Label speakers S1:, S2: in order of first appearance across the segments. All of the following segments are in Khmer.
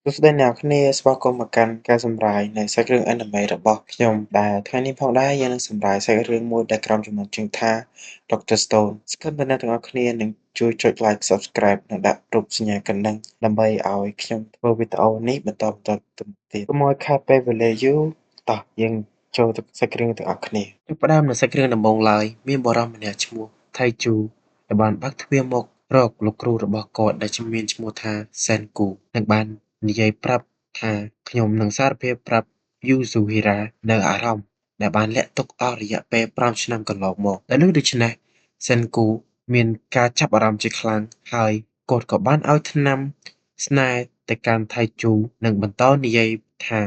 S1: សួស្តីអ្នកគ្នាស្វាគមន៍មកកាន់ការសម្រាយនៃសាច់រឿង Anime របស់ខ្ញុំដែលថ្ងៃនេះផងដែរយើងនឹងសម្រាយសាច់រឿងមួយដែលក្រុមជំនាន់ជើងថា Dr. Stone សង្ឃឹមថាអ្នកទាំងអស់គ្នានឹងជួយចុច Like Subscribe និងដាក់រូបសញ្ញាកណ្ដឹងដើម្បីឲ្យខ្ញុំធ្វើវីដេអូនេះបន្តទៀតកុំឲ្យខាតពេលវេលាយូរតោះយើងចូលទៅសាច់រឿងទាំងអស់គ្នាចាប់ផ្ដើមនៅសាច់រឿងដំបូងឡើយមានបុរសម្នាក់ឈ្មោះ Taiju ដែលបានបើកទ្វារមករកលោកគ្រូរបស់គាត់ដែលមានឈ្មោះថា Senku និងបាននិយាយប្រាប់ថាខ្ញុំនឹងសារភាពប្រាប់ Yuzuriha នៅអារម្មណ៍ដែលបានលាក់ទុកអស់រយៈពេល5ឆ្នាំកន្លងមកដែលនោះដូច្នេះ Senku មានការចាប់អារម្មណ៍ជាខ្លាំងហើយគាត់ក៏បានឲ្យថ្នាំស្នេហ៍ទៅកាន់ Taiju និងបន្តនិយាយថា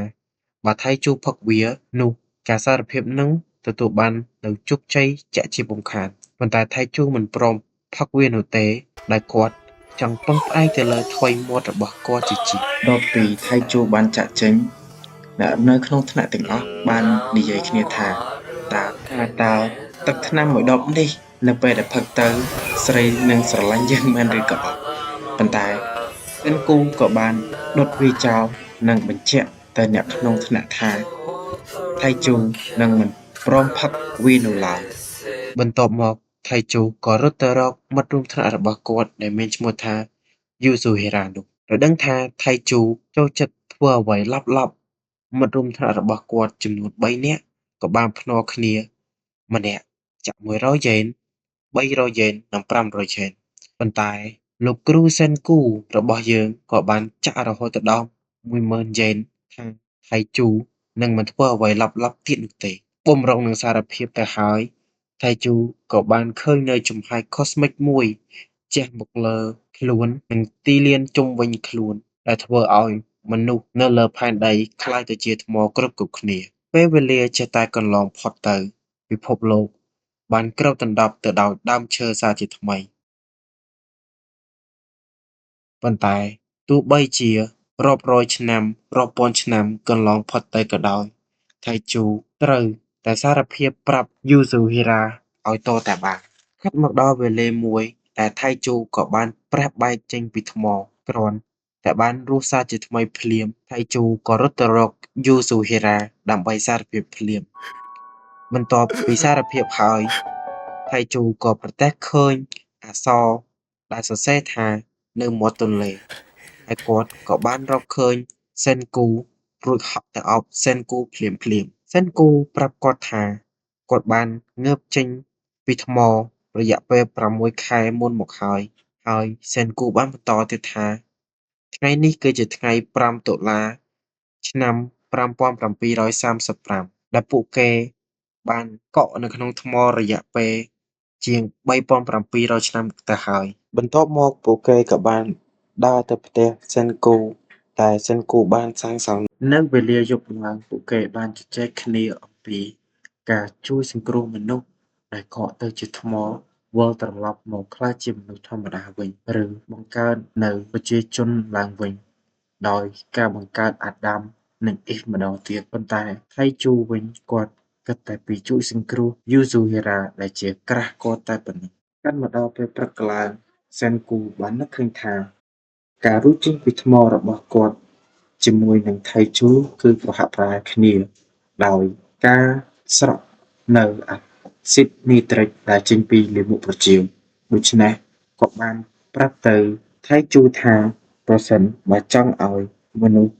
S1: បើ Taiju ផឹកវានោះការសារភាពនឹងទទួលបាននូវជោគជ័យជាក់ជាពុំខានប៉ុន្តែ Taiju មិនព្រមផឹកវានោះទេដែលគាត់ចង់ពឹងផ្អែកទៅលើថ្វីមាត់របស់គាត់ជាជីកដល់ពីថៃជូបានចាក់ចេញអ្នកនៅក្នុងថ្នាក់ទាំងអស់បាននិយាយគ្នាថាតើទឹកថ្នាំមួយដបនេះនៅពេលដែលផឹកទៅស្រីនឹងស្រឡាញ់យើងមែនឬក៏អត់ប៉ុន្តែសិនគូក៏បានដុតវាចោលនិងបញ្ជាក់ទៅអ្នកក្នុងថ្នាក់ថាថៃជូនឹងមិនព្រមផឹកវានោះឡើយបន្ទាប់មកថៃជូក៏រត់ទៅរកមិត្តរួមថ្នាក់របស់គាត់ដែលមានឈ្មោះថា Yuzuriha នោះដោយដឹងថាថៃជូចូលចិត្តធ្វើអ្វីឡប់ៗមិត្តរួមថ្នាក់របស់គាត់ចំនួន3នាក់ក៏បានភ្នាល់គ្នាម្នាក់ចាក់100យ៉េន300យ៉េននិង500យ៉េនប៉ុន្តែលោកគ្រូសិនគូរបស់យើងក៏បានចាក់រហូតដល់10000យ៉េនថាថៃជូនឹងមិនធ្វើអ្វីឡប់ៗទៀតនោះទេបម្រុងនឹងសារភាពទៅហើយថៃជូក៏បានឃើញនៅចំហាយ Cosmic មួយជះមកលើខ្លួននិងទីលានជុំវិញខ្លួនដែលធ្វើឲ្យមនុស្សនៅលើផែនដីคล้ายទៅជាថ្មគ្រប់គ្នាពេលវេលាចេះតែកន្លងផុតទៅពិភពលោកបានគ្របដណ្ដប់ទៅដោយដើមឈើសាជាថ្មីប៉ុន្តែទោះបីជារាប់រយឆ្នាំរាប់ពាន់ឆ្នាំកន្លងផុតទៅក៏ដោយថៃជូត្រូវតែសារភាពប្រាប់ Yuzuriha ឲ្យតតែបានខិតមកដល់វេលាមួយដែលថៃជូក៏បានប្រះបែកចេញពីថ្មគ្រាន់តែបានរស់សារជាថ្មីភ្លាមថៃជូក៏រត់ទៅរក Yuzuriha ដើម្បីសារភាពភ្លាមបន្ទាប់ពីសារភាពហើយថៃជូក៏ប្រទះឃើញអក្សរដែលសរសេរថានៅមាត់ទន្លេហើយគាត់ក៏បានរកឃើញសិនគូរួចហក់ទៅអបសិនគូភ្លាមសិនគូប្រាប់គាត់ថាគាត់បានងើបចេញពីថ្មរយៈពេល6ខែមុនមកហើយសិនគូបានបន្តទៀតថាថ្ងៃនេះគឺជាថ្ងៃ5តុលាឆ្នាំ5735ដែលពួកគេបានកក់នៅក្នុងថ្មរយៈពេលជាង3700ឆ្នាំទៅហើយបន្ទាប់មកពួកគេក៏បានដើរទៅផ្ទះសិនគូតែសិនគូបានសាងសង់នៅវេលាយប់ឡើងពួកគេបានជជែកគ្នាអំពីការជួយសង្គ្រោះមនុស្សដែលកកទៅជាថ្មវិលត្រឡប់មកក្លាយជាមនុស្សធម្មតាវិញឬបង្កើតនៅប្រជាជនឡើងវិញដោយការបង្កើតអាដាមនិងអ៊ីវម្ដងទៀតប៉ុន្តែថៃជូវិញគាត់គិតតែពីជួយសង្គ្រោះ Yuzuriha ដែលជាក្រាស់គាត់តែប៉ុណ្ណោះកាន់មកដល់ពេលព្រឹកឡើងសិនគូបាននឹកឃើញថាការរួចចេញពីថ្មរបស់គាត់ជាមួយនឹងថៃជូគឺប្រហាក់ប្រហែលគ្នាដោយការស្រក់នៅអាស៊ីតនីត្រិកដែលចេញពីលាមកប្រជៀវដូច្នេះគាត់បានប្រាប់ទៅថៃជូថាប្រសិនបើចង់ឲ្យមនុស្ស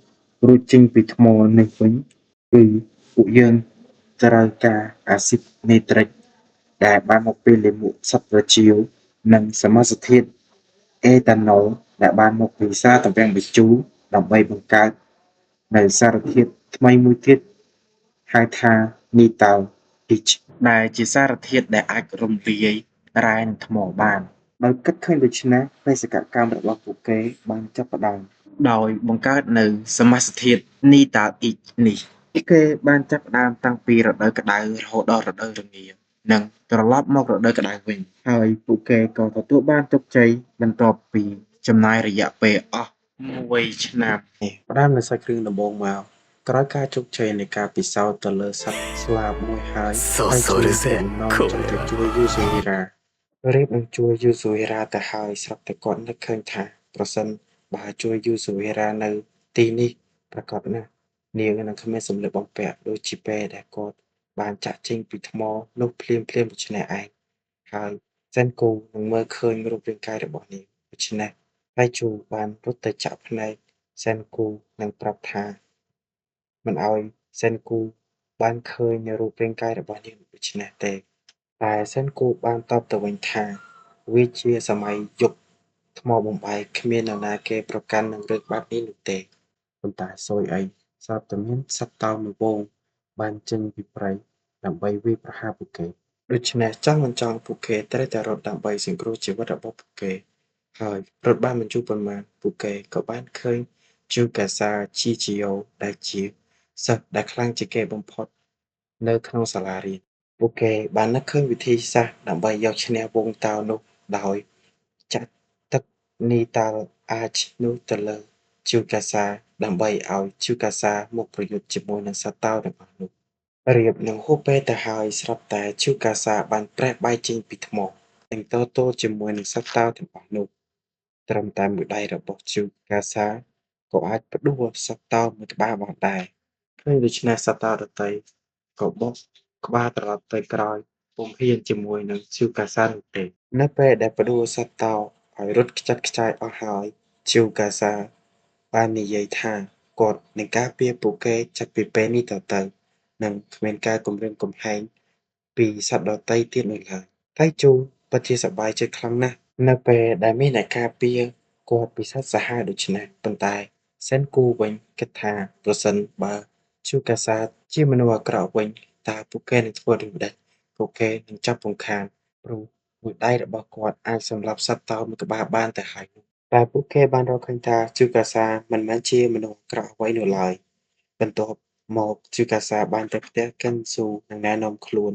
S1: រួចចេញពីថ្មនេះវិញគឺពួកយើងត្រូវការអាស៊ីតនីត្រិកដែលបានមកពីលាមកសត្វប្រជៀវនិងសមាសធាតុអេតាណុលដែលបានមកពីសារទំពាំងបញ្ជូរដើម្បីបង្កើតនៅសារធាតុថ្មីមួយទៀតហៅថានីតោអ៊ីចដែលជាសារធាតុដែលអាចរំលាយរ៉ែនិងថ្មបានដោយគិតឃើញដូច្នេះបេសកកម្មរបស់ពួកគេបានចាប់ផ្ដើមដោយបង្កើតនៅសមាសធាតុនីតាអ៊ីចនេះពួកគេបានចាប់ផ្ដើមតាំងពីរដូវក្តៅរហូតដល់រដូវរងានិងត្រឡប់មករដូវក្តៅវិញហើយពួកគេក៏ទទួលបានជោគជ័យបន្ទាប់ពីចំណាយរយៈពេលអស់1ឆ្នាំនេះផ្ដើមនៅសាច់រឿងដំបូងមកក្រោយការជោគជ័យនៃការពិសោធន៍ទៅលើសត្វស្លាបមួយហើយហើយជួយបំណងចង់ទៅជួយ Yuzuriha រៀបនឹងជួយ Yuzuriha ទៅហើយស្រាប់តែគាត់នឹកឃើញថាប្រសិនបើជួយ Yuzuriha នៅ ទីនេះប្រាកដណាស់នាងនឹងគ្មានសម្លៀកបំពាក់ដូចជាពេលដែលគាត់បានចាកចេញពីថ្មនោះភ្លាមៗដូច្នេះឯង ហើយសេនគូនឹងមើលឃើញរូបរាងកាយរបស់នាងដូច្នេះតៃជូបានរត់ទៅចាក់ភ្នែកសេនគូនិងប្រាប់ថាមិនឱ្យសេនគូបានឃើញនូវរូបរាងកាយរបស់នាងដូច្នេះទេ តែសិនគូបានតបទៅវិញថាវាជាសម័យយុគថ្មបំបែកគ្មាននរណាគេប្រកាន់នឹងរឿងបែបនេះនោះទេប៉ុន្តែសួយអីស្រាប់តែមានសត្វតោមួយហ្វូងបានចេញពីព្រៃដើម្បីវាយប្រហារពួកគេដូច្នេះចង់មិនចង់ពួកគេត្រូវតែរត់ដើម្បីសង្គ្រោះជីវិតរបស់ពួកគេហើយរត់បានមិនយូរប៉ុន្មានពួកគេក៏បានឃើញជូកាសាជីជីយ៉ូដែលជាសិស្សដែលខ្លាំងជាងគេបំផុតនៅក្នុងសាលារៀន ពួកគេបាននឹកឃើញវិធីសាស្ត្រដើម្បីយកឈ្នះហ្វូងតោនោះដោយចាក់ទឹកនីតាល់អាចនោះទៅលើជូកាសាដើម្បីឲ្យជូកាសាមកប្រយុទ្ធជាមួយនឹងសត្វតោទាំងអស់នោះរៀបនឹងហួសពេលទៅហើយស្រាប់តែជូកាសាបានប្រេះបែកចេញពីថ្មនិងតទល់ជាមួយនឹងសត្វតោទាំងអស់នោះត្រឹមតែមួយដៃរបស់ជូកាសាក៏អាចផ្ដួលសត្វតោមួយក្បាលបានដែរ ហើយដូច្នេះសត្វតាដទៃក៏បោះក្បាលត្រឡប់ទៅក្រោយពុំហ៊ានជាមួយនឹងឈូកាសានោះទេនៅពេលដែលផ្ដួលសត្វតោឲ្យរត់ខ្ចាត់ខ្ចាយអស់ហើយឈូកាសាបាននិយាយថាគាត់នឹងការពារពួកគេចាប់ពីពេលនេះតទៅនិងគ្មានការគំរាមកំហែងពីសត្វដទៃទៀតនោះឡើយតែជូពិតជាសប្បាយចិត្តខ្លាំងណាស់នៅពេលដែលមានអ្នកការពារគាត់ពីសត្វសាហាវដូច្នេះប៉ុន្តែសិនគូវិញគិតថាប្រសិនបើ ឈូកាសាជាមនុស្សអាក្រក់វិញតើពួកគេនឹងធ្វើដូចម្តេចពួកគេនឹងចាប់ពង្ខានព្រោះមួយដៃរបស់គាត់អាចសម្លាប់សត្វតោមួយក្បាលបានទៅហើយនោះតែពួកគេបានរកឃើញថាឈូកាសាមិនមែនជាមនុស្សអាក្រក់អ្វីនោះឡើយបន្ទាប់មកឈូកាសាបានទៅផ្ទះកិនស៊ូនិងណែនាំខ្លួន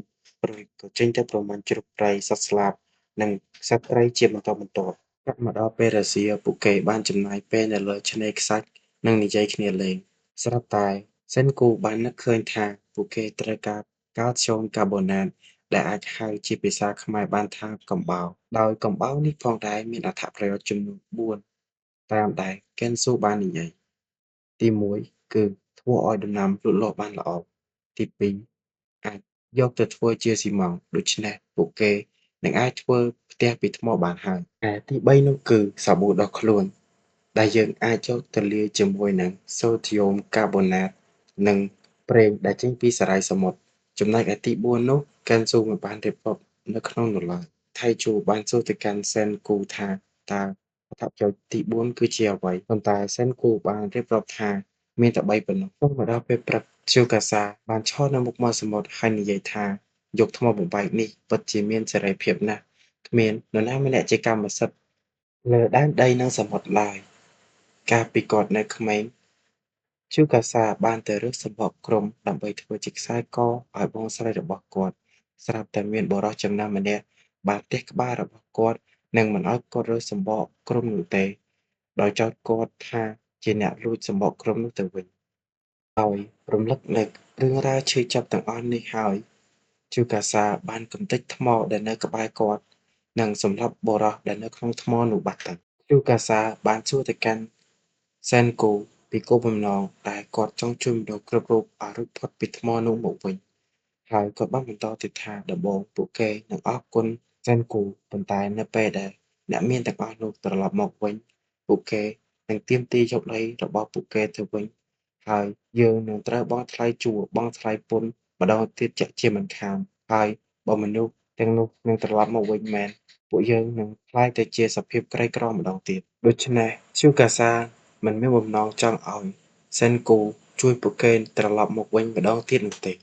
S1: រួចក៏ចេញទៅប្រមាញ់ជ្រូកព្រៃសត្វស្លាបនិងសត្វព្រៃជាបន្តបន្ទាប់កាត់មកដល់ពេលរសៀលពួកគេបានចំណាយពេលនៅលើឆ្នេរខ្សាច់និងនិយាយគ្នាលេង ស្រាប់តែសិនគូបាននឹកឃើញថាពួកគេត្រូវការកាល់ស្យូមកាបូណាតដែលអាចហៅជាភាសាខ្មែរបានថាកំបោរដោយកំបោរនេះផងដែរមានអត្ថប្រយោជន៍ចំនួន4តាមដែលកេនស៊ូបាននិយាយទី1គឺធ្វើឲ្យដំណាំលូតលាស់បានល្អទី2អាចយកទៅធ្វើជាស៊ីម៉ង់ត៍ដូច្នេះពួកគេនឹងអាចធ្វើផ្ទះពីថ្មបានហើយឯទី3នោះគឺសាប៊ូដុសខ្លួន ដែលយើងអាចយកទៅលាយជាមួយនឹងសូដ្យូមកាបូណាតនិងប្រេងដែលចេញពីសារាយសមុទ្រចំណែកឯទី4នោះកិនស៊ូមិនបានរៀបរាប់នៅក្នុងនោះឡើយថៃជូបានសួរទៅកាន់សិនគូថាតើអត្ថប្រយោជន៍ទី4គឺជាអ្វីប៉ុន្តែសិនគូបានរៀបរាប់ថាមានតែ3ប៉ុណ្ណោះចុះមកដល់ពេលព្រឹកឈូកាសាបានឈរនៅមុខមាត់សមុទ្រហើយនិយាយថាយកថ្មបំបែកនេះពិតជាមានសេរីភាពណាស់គ្មាននរណាម្នាក់ជាកម្មសិទ្ធិលើដែនដីនិងសមុទ្រឡើយ កាលពីគាត់នៅក្មេង ឈូកាសាបានទៅរើសសំបកគ្រំដើម្បីធ្វើជាខ្សែកឲ្យបងស្រីរបស់គាត់ស្រាប់តែមានបុរសចំណាស់ម្នាក់បានទះក្បាលរបស់គាត់និងមិនឲ្យគាត់រើសសំបកគ្រំនោះទេដោយចោទគាត់ថាជាអ្នកលួចសំបកគ្រំនោះទៅវិញហើយរំលឹកនឹករឿងរ៉ាវឈឺចាប់ទាំងអស់នេះហើយឈូកាសាបានកំទេចថ្មដែលនៅក្បែរគាត់និងសម្លាប់បុរសដែលនៅក្នុងថ្មនោះបាត់ទៅឈូកាសាបានសួរទៅកាន់ សែនគូពីគោលបំណងដែលគាត់ចង់ជួយមនុស្សគ្រប់រូបឲ្យរួចផុតពីថ្មនោះមកវិញហើយគាត់បានបន្តទៀតថាដំបូងពួកគេនឹងអរគុណសែនគូប៉ុន្តែនៅពេលដែលអ្នកមានទាំងអស់នោះត្រឡប់មកវិញពួកគេនឹងទាមទារយកដីរបស់ពួកគេទៅវិញហើយយើងនឹងត្រូវបង់ថ្លៃជួលបង់ថ្លៃពន្ធម្ដងទៀតជាក់ជាមិនខានហើយបើមនុស្សទាំងនោះនឹងត្រឡប់មកវិញមែនពួកយើងនឹងក្លាយទៅជាសភាពក្រីក្រម្ដងទៀតដូច្នេះឈូកាសាមិនមានបំណងចង់ឲ្យសិនគូជួយពួកគេត្រឡប់មកវិញម្ដងទៀតនោះទេ